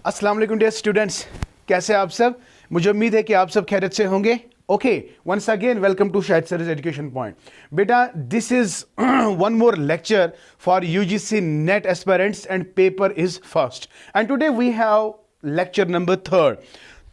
अस्सलाम वालेकुम dear students, कैसे आप सब। मुझे उम्मीद है कि आप सब खैरियत से होंगे। Okay, once again welcome to Shahid sir education point. बेटा, this is one more lecture for UGC NET aspirants and paper is first and today we have lecture number 3।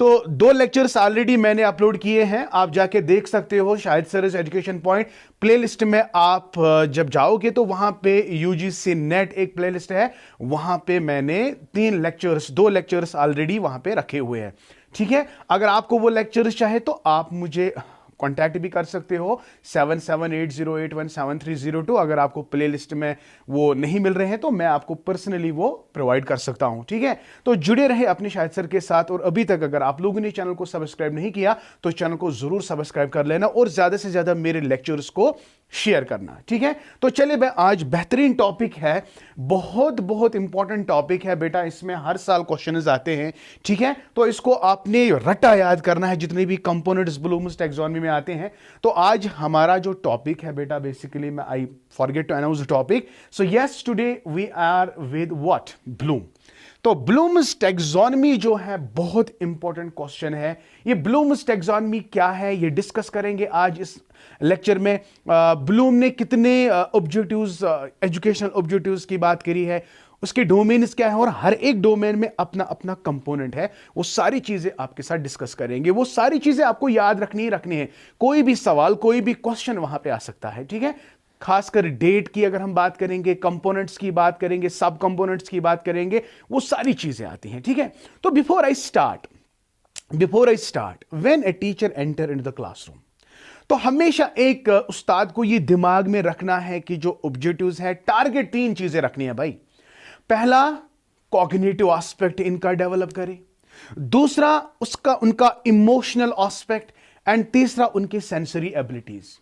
तो 2 लेक्चर्स ऑलरेडी मैंने अपलोड किए हैं, आप जाके देख सकते हो Shahid sir education point playlist में। आप जब जाओगे तो वहां पे यूजीसी नेट एक प्लेलिस्ट है, वहां पे मैंने 2 लेक्चर्स ऑलरेडी वहां पे रखे हुए हैं। ठीक है, अगर आपको वो लेक्चर्स चाहे तो आप मुझे कांटेक्ट भी कर सकते हो 7780817302। अगर आपको प्लेलिस्ट में वो नहीं मिल रहे हैं तो मैं आपको पर्सनली वो प्रोवाइड कर सकता हूं। ठीक है, तो जुड़े रहे अपने शाहिद सर के साथ। और अभी तक अगर आप लोगों ने चैनल को सब्सक्राइब नहीं किया तो चैनल को जरूर सब्सक्राइब कर लेना और ज्यादा से ज्यादा मेरे लेक्चर्स को शेयर करना। ठीक है, तो चलिए भाई, आज बेहतरीन टॉपिक है, बहुत बहुत इंपॉर्टेंट टॉपिक है बेटा। इसमें हर साल क्वेश्चंस आते हैं। ठीक है, तो इसको आपने रट्टा याद करना है, जितने भी कंपोनेंट्स ब्लूम्स टैक्सोनॉमी में आते हैं। तो आज हमारा जो टॉपिक है बेटा, बेसिकली मैं I forget to announce the topic. So yes, today we are with what, Bloom. तो ब्लूम्स टैक्सोनॉमी जो है बहुत इंपॉर्टेंट क्वेश्चन है। ये ब्लूम्स टैक्सोनॉमी क्या है ये डिस्कस करेंगे आज इस लेक्चर में। ब्लूम ने कितने ऑब्जेक्टिव्स, एजुकेशनल ऑब्जेक्टिव्स की बात करी है, उसके डोमेन्स क्या है और हर एक डोमेन में अपना अपना कंपोनेंट है। वो सारी चीजें आपके साथ डिस्कस करेंगे। वो सारी चीजें आपको याद रखनी ही रखनी है। कोई भी सवाल, कोई भी क्वेश्चन वहां पे आ सकता है। ठीक है, खासकर डेट की अगर हम बात करेंगे, कंपोनेंट्स की बात करेंगे, सब कंपोनेंट्स की बात करेंगे, वो सारी चीजें आती हैं। ठीक है, तो before I start when a teacher enter in the classroom, तो हमेशा एक उस्ताद को ये दिमाग में रखना है कि जो ऑब्जेक्टिव्स है, टारगेट 3 चीजें रखनी है भाई। पहला, कॉग्निटिव एस्पेक्ट इनका डेवलप करे। दूसरा, उनका इमोशनल एस्पेक्ट। एंड तीसरा, उनकी सेंसरी एबिलिटीज।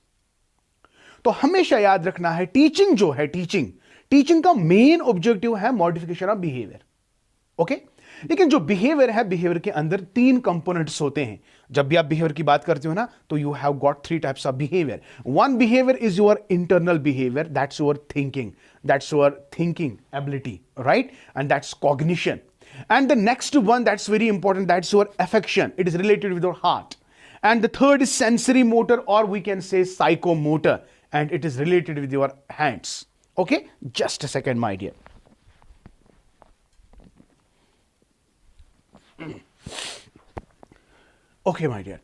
तो हमेशा याद रखना है, टीचिंग जो है, टीचिंग का मेन ऑब्जेक्टिव है मॉडिफिकेशन ऑफ बिहेवियर। ओके, लेकिन जो बिहेवियर है, बिहेवियर के अंदर 3 कंपोनेंट्स होते हैं। जब भी आप बिहेवियर की बात करते हो ना, तो you have got 3 types of behaviour. One behaviour is your internal behaviour, that's your thinking ability, right, and that's cognition. And the next one that's very important, that's your affection, it is related with your heart. And the third is sensory motor, और we can say psychomotor, and it is related with your hands. Okay, just a second my dear. Okay my dear,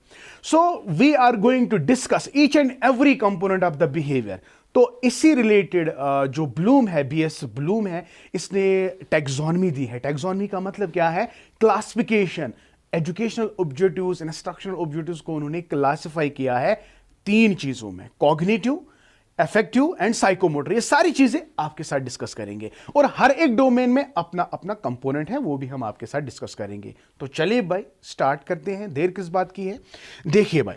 so we are going to discuss each and every component of the behavior. तो इसी related जो Bloom है, BS Bloom है, इसने taxonomy दी है। Taxonomy का मतलब क्या है? Classification. Educational objectives, instructional objectives को उन्होंने क्लासिफाई किया है 3 चीजों में, कॉग्निटिव, अफेक्टिव एंड साइकोमोटर। ये सारी चीजें आपके साथ डिस्कस करेंगे और हर एक डोमेन में अपना अपना कंपोनेंट है, वो भी हम आपके साथ डिस्कस करेंगे। तो चलिए भाई, स्टार्ट करते हैं। देर किस बात की है? देखिए भाई,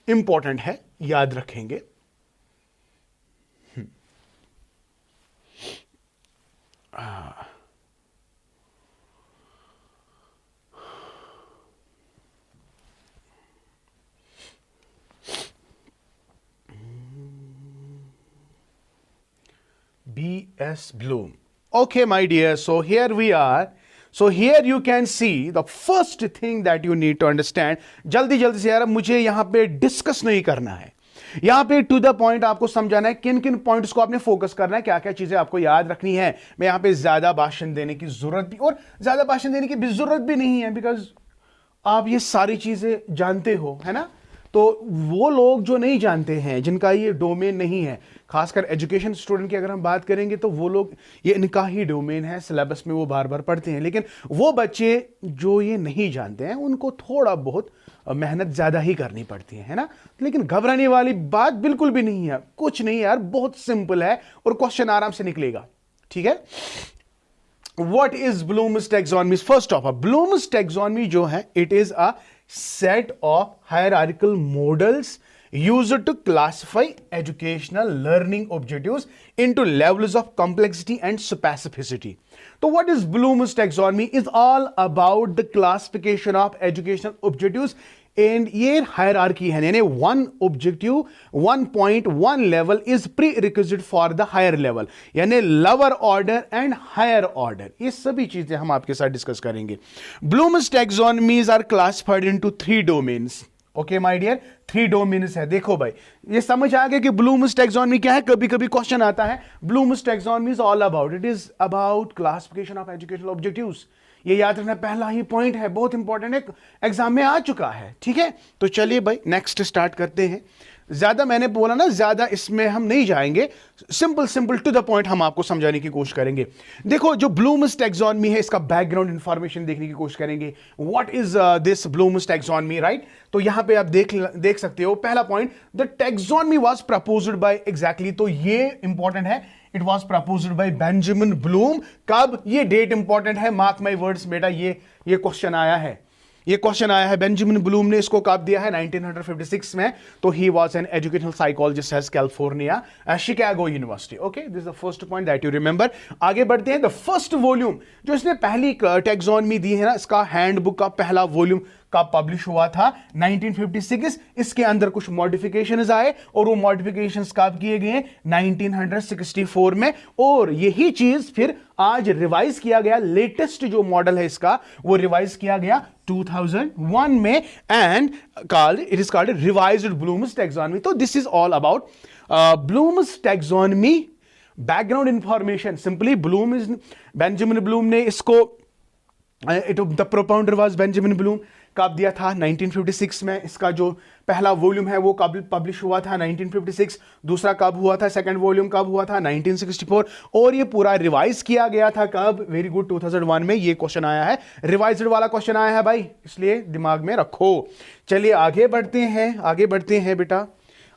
इंपॉर्टेंट है, याद रखेंगे। B.S. Bloom. Okay, my dear. So here we are. So here you can see the first thing that you need to understand. जल्दी से यार, मुझे यहां पे डिस्कस नहीं करना है, यहां पे टू द पॉइंट आपको समझाना है। किन किन पॉइंट्स को आपने फोकस करना है, क्या क्या चीजें आपको याद रखनी है। मैं यहां पे ज्यादा भाषण देने की जरूरत भी, और ज्यादा भाषण देने की भी जरूरत भी नहीं है, बिकॉज आप ये सारी चीजें जानते हो, है ना। तो वो लोग जो नहीं जानते हैं, जिनका ये डोमेन नहीं है, खासकर एजुकेशन स्टूडेंट की अगर हम बात करेंगे, तो वो लोग, ये इनका ही डोमेन है, सिलेबस में वो बार बार पढ़ते हैं। लेकिन वो बच्चे जो ये नहीं जानते हैं, उनको थोड़ा बहुत मेहनत ज्यादा ही करनी पड़ती है ना। लेकिन घबराने वाली बात बिल्कुल भी नहीं है, कुछ नहीं यार, बहुत सिंपल है और क्वेश्चन आराम से निकलेगा। ठीक है, what is Bloom's taxonomy? First of all, Bloom's taxonomy जो है, it is a set of hierarchical models used to classify educational learning objectives into levels of complexity and specificity. So what is Bloom's taxonomy? Is all about the classification of educational objectives and ये hierarchy है, यानी one objective 1.1 level is prerequisite for the higher level, यानी lower order and higher order. ये सभी चीजें हम आपके साथ डिस्कस करेंगे। Bloom's taxonomies are classified into 3 domains. Okay my dear, 3 domains है। देखो भाई, ये समझ आ गया कि ब्लूम्स टैक्सोनॉमी क्या है। कभी कभी क्वेश्चन आता है, Bloom's taxonomy is all about, it is about classification of educational objectives. ये याद रखना, पहला ही पॉइंट है, बहुत इंपॉर्टेंट है, एग्जाम में आ चुका है। ठीक है, तो चलिए भाई नेक्स्ट स्टार्ट करते हैं। ज्यादा मैंने बोला ना, ज्यादा इसमें हम नहीं जाएंगे, सिंपल टू द पॉइंट हम आपको समझाने की कोशिश करेंगे। देखो, जो ब्लूम्स टैक्सोनॉमी है, इसका बैकग्राउंड इंफॉर्मेशन देखने की कोशिश करेंगे। What is this Bloom's taxonomy, right? तो यहां पे आप देख सकते हो, पहला point, the taxonomy was proposed by, exactly, तो ये इंपॉर्टेंट है, it was proposed by Benjamin Bloom. कब? ये डेट इंपॉर्टेंट है, मार्क माई वर्ड्स बेटा, ये क्वेश्चन आया है, ये क्वेश्चन आया है। बेंजामिन ब्लूम ने इसको कब दिया है? 1956 में। तो he was an educational psychologist at California, Chicago university. Okay, this is the first point that you remember. आगे बढ़ते हैं। द फर्स्ट वॉल्यूम जो इसने पहली टैक्सोनॉमी दी है ना, इसका हैंडबुक का पहला वॉल्यूम का पब्लिश हुआ था 1956। इसके अंदर कुछ मॉडिफिकेशंस आए और वो मॉडिफिकेशंस कब किए गए? 1964 में। और यही चीज फिर आज रिवाइज किया गया, लेटेस्ट जो मॉडल है इसका वो रिवाइज किया गया 2001 में, and it is called revised Bloom's taxonomy. तो this is all about Bloom's taxonomy. Background information, simply Benjamin Bloom ने इसको, the propounder was Benjamin Bloom. कब दिया था? 1956 में। इसका जो पहला वॉल्यूम है वो कब पब्लिश हुआ था? 1956। दूसरा कब हुआ था? सेकंड वॉल्यूम कब हुआ था? 1964। और ये पूरा रिवाइज किया गया था कब? वेरी गुड, 2001 में। ये क्वेश्चन आया है, रिवाइज्ड वाला क्वेश्चन आया है भाई, इसलिए दिमाग में रखो। चलिए आगे बढ़ते हैं बेटा,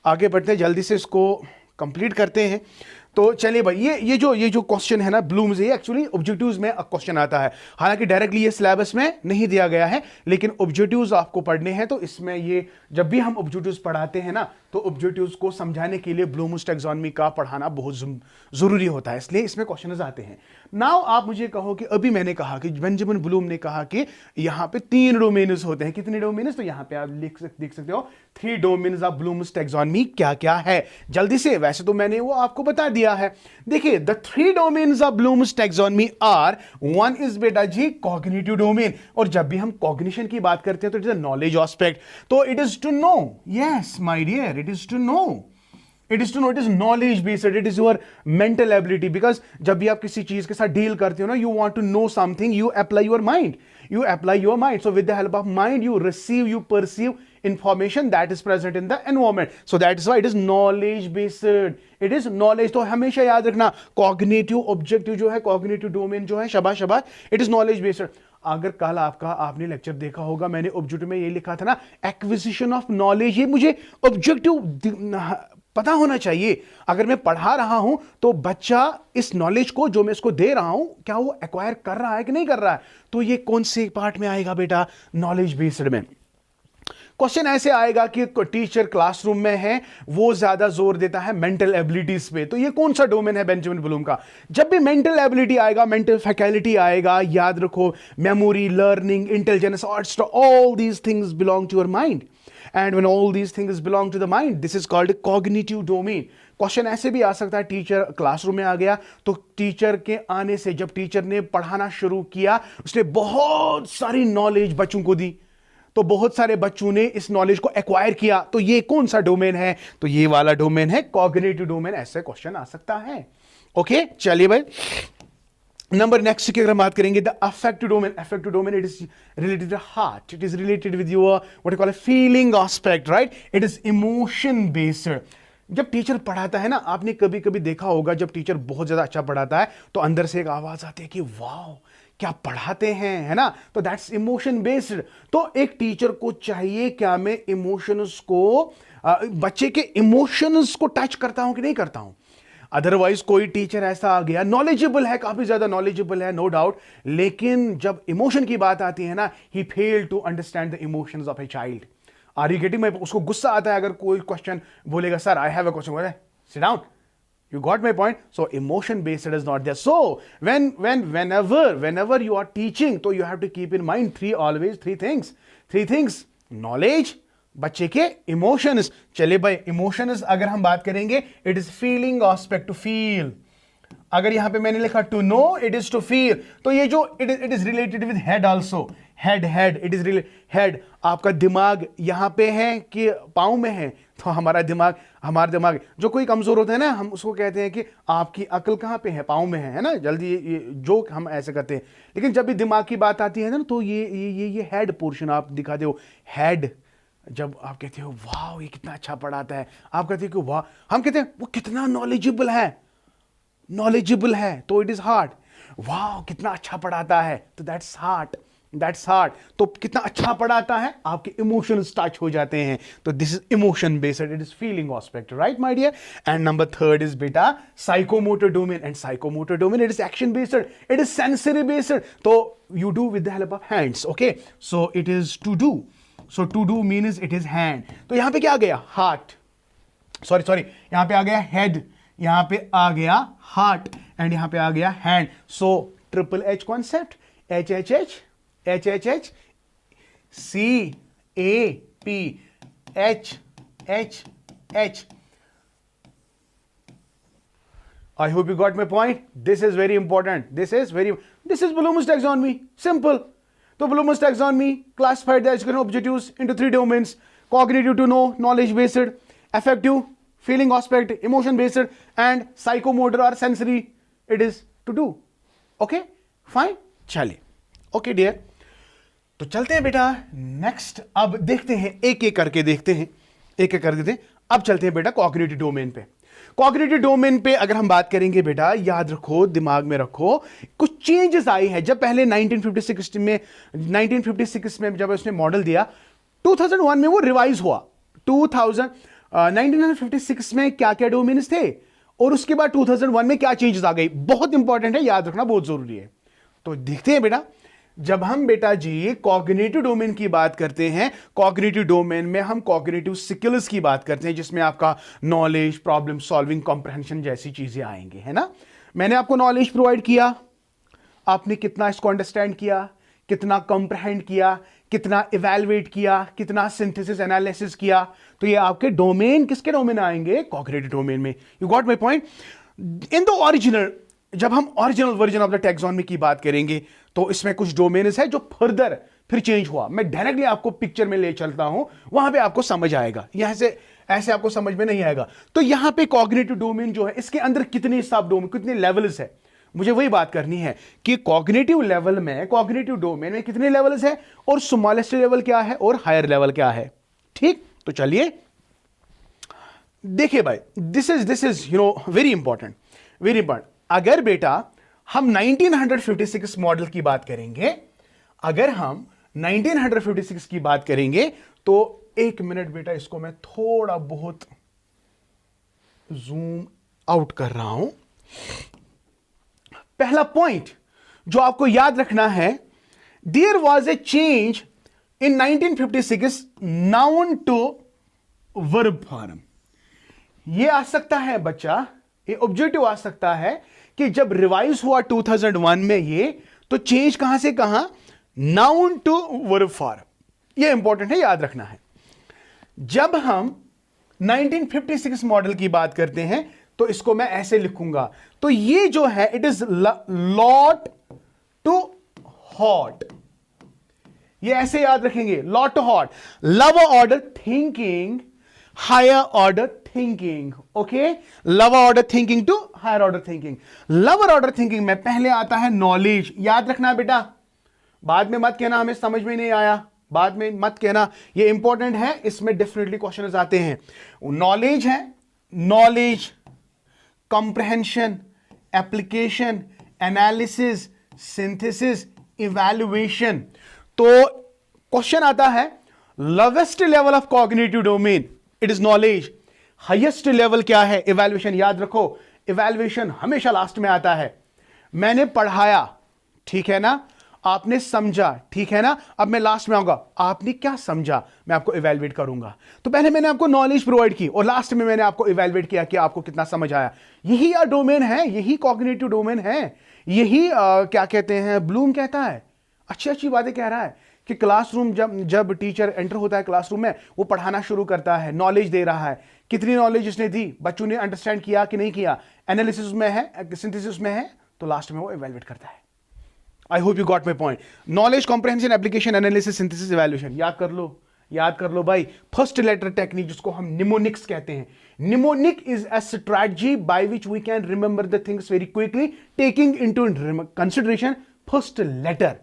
आगे बढ़ते हैं, जल्दी से इसको कंप्लीट करते हैं। तो चलिए भाई, ये जो क्वेश्चन है ना ब्लूम्स, ये एक्चुअली ऑब्जेक्टिव्स में क्वेश्चन आता है। हालांकि डायरेक्टली ये सिलेबस में नहीं दिया गया है, लेकिन ऑब्जेक्टिव्स आपको पढ़ने हैं। तो इसमें ये जब भी हम ऑब्जेक्टिव्स पढ़ाते हैं ना, तो ऑब्जेक्टिव्स को समझाने के लिए ब्लूम्स टैक्सोनॉमी का पढ़ाना बहुत जरूरी होता है, इसलिए इसमें क्वेश्चंस आते हैं। नाउ आप मुझे कहो कि अभी मैंने कहा कि बेंजामिन ब्लूम ने कहा कि यहां पे 3 डोमेन्स होते हैं। कितने देख तो यहां पे आप देख सकते हो 3 डोमेन्स ऑफ ब्लूम्स टैक्सोनॉमी क्या क्या है। जल्दी से, वैसे तो मैंने वो आपको बता दिया है। देखिए, the 3 domains of Bloom's taxonomy are, one is बेटा जी कॉग्निटिव डोमेन। और जब भी हम कॉग्निशन की बात करते हैं तो it is a knowledge aspect. तो it is to know, yes my dear, it is to know, it is knowledge based, it is your mental ability. Because जब भी आप किसी चीज के साथ डील करते हो ना, you want to know something, you apply your mind, so with the help of mind you receive, you perceive information that is present in the environment, so that is why it is knowledge based, it is knowledge। तो हमेशा याद रखना, cognitive objective जो है, cognitive domain जो है, शाबाश, it is knowledge based. अगर कल आपने लेक्चर देखा होगा, मैंने ऑब्जेक्टिव में ये लिखा था ना, एक्विजिशन ऑफ नॉलेज। ये मुझे ऑब्जेक्टिव पता होना चाहिए। अगर मैं पढ़ा रहा हूं तो बच्चा इस नॉलेज को जो मैं इसको दे रहा हूं, क्या वो एक्वायर कर रहा है कि नहीं कर रहा है। तो ये कौन से पार्ट में आएगा बेटा? नॉलेज बेस्ड में। क्वेश्चन ऐसे आएगा कि टीचर क्लासरूम में है, वो ज्यादा जोर देता है मेंटल एबिलिटीज पे। तो ये कौन सा डोमेन है बेंजामिन ब्लूम का? जब भी मेंटल एबिलिटी आएगा, मेंटल फैकल्टी आएगा, याद रखो, memory, learning, intelligence, all these things belong to your mind. And when all these things belong to the mind, this is called a cognitive domain. Question ऐसे भी आ सकता है, टीचर क्लासरूम में आ गया, तो टीचर के आने से, जब टीचर ने पढ़ाना शुरू किया, उसने बहुत सारी नॉलेज बच्चों को दी, तो बहुत सारे बच्चों ने इस नॉलेज को एक्वायर किया। तो ये कौन सा डोमेन है? तो ये वाला डोमेन है कॉग्निटिव डोमेन। ऐसे क्वेश्चन आ सकता है। ओके, चलिए भाई, नंबर नेक्स्ट की अगर बात करेंगे, the affective domain, it is related to heart, it is related with your what you call feeling aspect, right? It is emotion based. जब टीचर पढ़ाता है ना, आपने कभी कभी देखा होगा, जब टीचर बहुत ज्यादा अच्छा पढ़ाता है तो अंदर से एक आवाज आती है कि वाओ क्या पढ़ाते हैं, है ना? तो दैट्स इमोशन बेस्ड। तो एक टीचर को चाहिए क्या, मैं इमोशंस को, बच्चे के इमोशंस को टच करता हूं कि नहीं करता हूं। अदरवाइज कोई टीचर ऐसा आ गया, नॉलेजेबल है, काफी ज्यादा नॉलेजेबल है, नो डाउट, लेकिन जब इमोशन की बात आती है ना, ही fail to understand the emotions of a child. Are you getting? उसको गुस्सा आता है अगर कोई क्वेश्चन बोलेगा, sir I have a question, sit down, you got my point? So emotion based is not there. So whenever you are teaching, so you have to keep in mind three things. Knowledge, बच्चे के emotions. चले भाई, emotions अगर हम बात करेंगे, it is feeling aspect, to feel. अगर यहां पे मैंने लिखा to know, it is to feel, तो ये जो it is related with head also. Head it is related, head आपका दिमाग यहां पे है कि पाँव में है, तो हमारा दिमाग जो कोई कमजोर होता है ना, हम उसको कहते हैं कि आपकी अकल कहां पे है, पाँव में है ना। जल्दी ये जोक हम ऐसे करते हैं, लेकिन जब भी दिमाग की बात आती है ना, तो ये हेड पोर्शन आप दिखा दो। हेड, जब आप कहते हो वाह ये कितना अच्छा पढ़ाता है, आप कहते हो कि वाह, हम कहते हैं वो कितना नॉलेजेबल है, तो इट इज हार्ट। वाह कितना अच्छा पढ़ाता है, तो दैट्स हार्ट। तो कितना अच्छा पढ़ाता है, आपके इमोशंस टच हो जाते हैं, तो this is emotion based, it is feeling aspect, right my dear. And number third is बेटा psychomotor domain, and psychomotor domain it is action based, it is sensory based, तो you do with the help of hands, okay. So it is to do, so to do means it is hand. तो यहां पे क्या आ गया, heart, sorry यहां पे आ गया head, यहां पे आ गया हार्ट, एंड यहां पे आ गया hand. So triple H concept, HHH CAP HHH। I hope you got my point. This is very important. This is Bloom's taxonomy. Simple. So Bloom's taxonomy classified the educational objectives into 3 domains: cognitive to know, knowledge based; affective, feeling aspect, emotion based; and psychomotor or sensory, it is to do. Okay, fine. चलिए, okay dear. तो चलते हैं बेटा next, अब देखते हैं एक एक करके देखते हैं। अब चलते हैं बेटा कॉग्निटिव डोमेन पे। कॉग्निटिव डोमेन पे अगर हम बात करेंगे बेटा, याद रखो, दिमाग में रखो, कुछ चेंजेस आई हैं। जब पहले 1956 में जब उसने मॉडल दिया, 2001 में वो रिवाइज हुआ। 1956 में क्या क्या डोमेन्स थे, और उसके बाद 2001 में क्या चेंजेस आ गई, बहुत इंपॉर्टेंट है, याद रखना बहुत जरूरी है। तो देखते हैं बेटा, जब हम बेटा जी कॉग्निटिव डोमेन की बात करते हैं, कॉग्निटिव डोमेन में हम कॉग्निटिव स्किल्स की बात करते हैं, जिसमें आपका नॉलेज, प्रॉब्लम सॉल्विंग, कॉम्प्रहेंशन जैसी चीजें आएंगी, है ना। मैंने आपको नॉलेज प्रोवाइड किया, आपने कितना इसको अंडरस्टैंड किया, कितना कॉम्प्रहेंड किया, कितना इवैल्यूएट किया, कितना सिंथेसिस एनालिसिस किया, तो ये आपके डोमेन किसके डोमेन आएंगे, कॉग्निटिव डोमेन में। You got my point. In the original, जब हम original version of the taxonomy की बात करेंगे, तो इसमें कुछ डोमेन्स है जो फिर चेंज हुआ। मैं डायरेक्टली आपको पिक्चर में ले चलता हूं, वहां पे आपको समझ आएगा, यहां से ऐसे आपको समझ में नहीं आएगा। तो यहां पे कॉग्निटिव डोमेन जो है, इसके अंदर कितने सब डोमेन, कितने लेवल्स है, मुझे वही बात करनी है कि कॉग्निटिव लेवल में, कॉग्निटिव डोमेन में कितने लेवल्स है, और स्मॉलेस्ट लेवल क्या है, और हायर लेवल क्या है। ठीक, तो चलिए देखिए भाई, दिस इज वेरी इंपॉर्टेंट। अगर बेटा हम 1956 मॉडल की बात करेंगे, अगर हम 1956 की बात करेंगे, तो एक मिनट बेटा, इसको मैं थोड़ा बहुत जूम आउट कर रहा हूं। पहला पॉइंट जो आपको याद रखना है, there was a change in 1956 noun to verb form. यह आ सकता है बच्चा, ये ऑब्जेक्टिव आ सकता है कि जब रिवाइज हुआ 2001 में ये, तो चेंज कहां से कहां, नाउन टू वर्ब फॉर्म। ये इंपॉर्टेंट है, याद रखना है। जब हम 1956 मॉडल की बात करते हैं, तो इसको मैं ऐसे लिखूंगा, तो ये जो है it is lot to hot, ये ऐसे याद रखेंगे, lot to hot, lower order thinking, higher order thinking, okay, lower order thinking to higher order thinking. Lower order thinking में पहले आता है नॉलेज, याद रखना बेटा, बाद में मत कहना हमें समझ में नहीं आया, बाद में मत कहना, ये इंपॉर्टेंट है, इसमें डेफिनेटली क्वेश्चन आते हैं। नॉलेज है, knowledge, comprehension, application, analysis, synthesis, evaluation. तो क्वेश्चन आता है, lowest level of cognitive domain it is knowledge, highest level क्या है, इवैल्यूएशन। याद रखो, इवैल्यूएशन हमेशा लास्ट में आता है। मैंने पढ़ाया, ठीक है ना, आपने समझा, ठीक है ना, अब मैं लास्ट में आऊंगा, आपने क्या समझा, मैं आपको इवैल्यूएट करूंगा। तो पहले मैंने आपको नॉलेज प्रोवाइड की, और लास्ट में मैंने आपको इवैल्यूएट किया कि आपको कितना समझ आया। यही डोमेन है, यही कॉग्निटिव डोमेन है, यही क्या कहते हैं, ब्लूम कहता है, अच्छी अच्छी बातें कह रहा है कि क्लासरूम जब टीचर एंटर होता है क्लासरूम में, वो पढ़ाना शुरू करता है, नॉलेज दे रहा है, कितनी नॉलेज उसने दी, बच्चों ने अंडरस्टैंड किया कि नहीं किया, एनालिसिस में है, सिंथेसिस में है, तो लास्ट में वो इवैल्यूएट करता है। I hope you got my point. Knowledge comprehension, application, analysis, synthesis, evaluation. याद कर लो भाई। फर्स्ट लेटर टेक्निक, जिसको हम निमोनिक्स कहते हैं। Mnemonic is a strategy by which we can remember the things very quickly, taking into consideration first letter.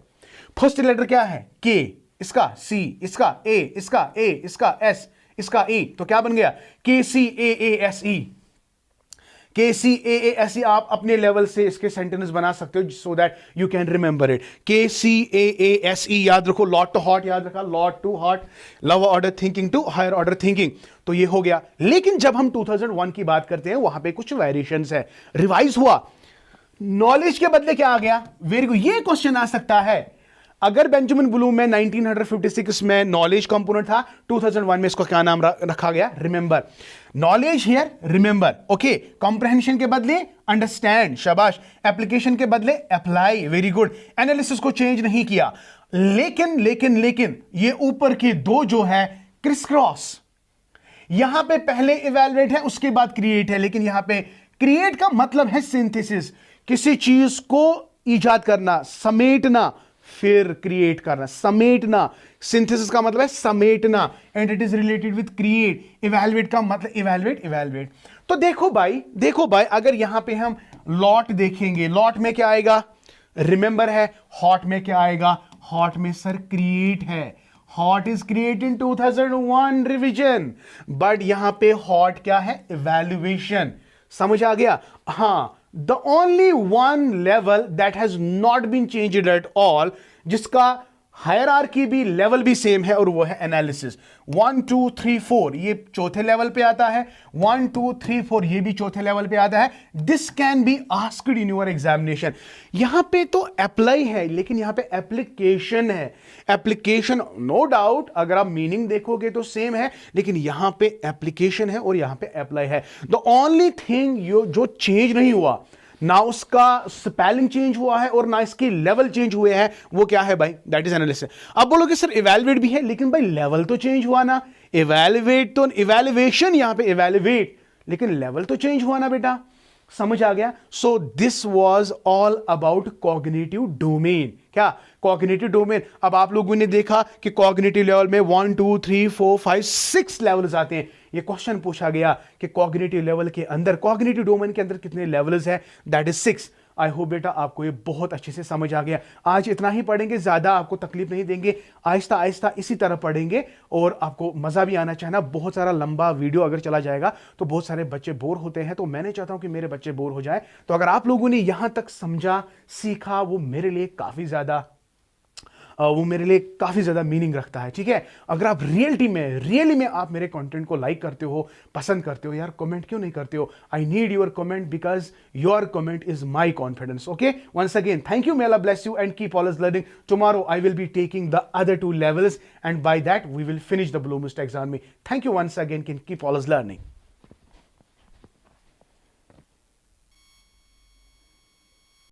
First letter क्या है? के, इसका सी, इसका ए, इसका एस, इसका ई, तो क्या बन गया? के सी ए ए एस ई। के सी ए ए एस ई आप अपने लेवल से इसके सेंटेंस बना सकते हो so that you can remember it. के सी ए ए एस ई याद रखो। लॉट टू हॉट याद रखा, lot to hot, lower order thinking to higher order thinking, तो ये हो गया। लेकिन जब हम 2001 की बात करते हैं, वहां पे कुछ वेरिएशंस है, रिवाइज हुआ। नॉलेज के बदले क्या आ गया? Very good. ये क्वेश्चन आ सकता है, अगर बेंजामिन ब्लूम में 1956 में नॉलेज कंपोनेंट था, 2001 में इसको क्या नाम रखा गया? Remember. Knowledge here remember, okay. Comprehension के बदले अंडरस्टैंड, शाबाश। एप्लीकेशन के बदले अप्लाई, वेरी गुड। एनालिसिस को चेंज नहीं किया। लेकिन ये ऊपर के दो जो है क्रिस क्रॉस, यहां पे पहले इवैल्यूएट है, उसके बाद क्रिएट है। लेकिन यहां पे क्रिएट का मतलब है सिंथेसिस, किसी चीज को ईजाद करना, समेटना, फिर क्रिएट करना। समेटना, सिंथेसिस का मतलब है समेटना, and it is related with create. Evaluate का मतलब इवैल्यूएट। तो देखो भाई, अगर यहां पे हम लॉट देखेंगे, लॉट में क्या आएगा? रिमेंबर है। हॉट में क्या आएगा? हॉट में सर क्रिएट है। Hot is create in 2001 revision, but यहां पे हॉट क्या है? इवैल्यूएशन। समझ आ गया? हां, the only one level that has not been changed at all, जिसका हायरार्की भी लेवल भी सेम है, और वो है एनालिसिस। 1 2 3 4 ये चौथे लेवल पे आता है, 1 2 3 4 ये भी चौथे लेवल पे आता है। This can be asked in your examination. यहां पे तो अप्लाई है, लेकिन यहां पे एप्लीकेशन है। एप्लीकेशन नो डाउट, अगर आप मीनिंग देखोगे तो सेम है, लेकिन यहां पे एप्लीकेशन है और यहां पे अप्लाई है। द ओनली थिंग जो चेंज नहीं हुआ, ना उसका स्पेलिंग चेंज हुआ है और ना इसके लेवल चेंज हुए हैं, वो क्या है भाई? That is analysis. अब बोलोगे सर इवैल्यूएट भी है, लेकिन भाई लेवल तो चेंज हुआ ना। इवैल्यूएट तो इवैल्यूएशन, यहां पे इवैल्यूएट, लेकिन लेवल तो चेंज हुआ ना बेटा। समझ आ गया? So this was all about cognitive domain. क्या? Cognitive domain. अब आप लोगों ने देखा कि कॉग्निटिव लेवल में 1 2 3 4 5 6 लेवल्स आते हैं। ये क्वेश्चन पूछा गया कि कॉग्निटिव लेवल के अंदर, कॉग्निटिव डोमेन के अंदर कितने लेवल्स हैं? That is 6। आई होप बेटा आपको ये बहुत अच्छे से समझ आ गया। आज इतना ही पढ़ेंगे, ज्यादा आपको तकलीफ नहीं देंगे, आहिस्ता आहिस्ता इसी तरह पढ़ेंगे, और आपको मजा भी आना चाहिए ना। बहुत सारा लंबा वीडियो अगर चला जाएगा तो बहुत सारे बच्चे बोर होते हैं, तो मैं नहीं चाहता हूं कि मेरे बच्चे बोर हो जाए। तो अगर आप लोगों ने यहां तक समझा, सीखा, वो मेरे लिए काफी ज्यादा मीनिंग रखता है। ठीक है? अगर आप रियली में आप मेरे कंटेंट को लाइक करते हो, पसंद करते हो, यार कमेंट क्यों नहीं करते हो? I need your comment, because your comment is my confidence. Okay, once again thank you, may Allah bless you and keep always learning. Tomorrow I will be taking the other 2 levels, and by that we will finish the Bloomist taxonomy. Thank you once again, keep always learning.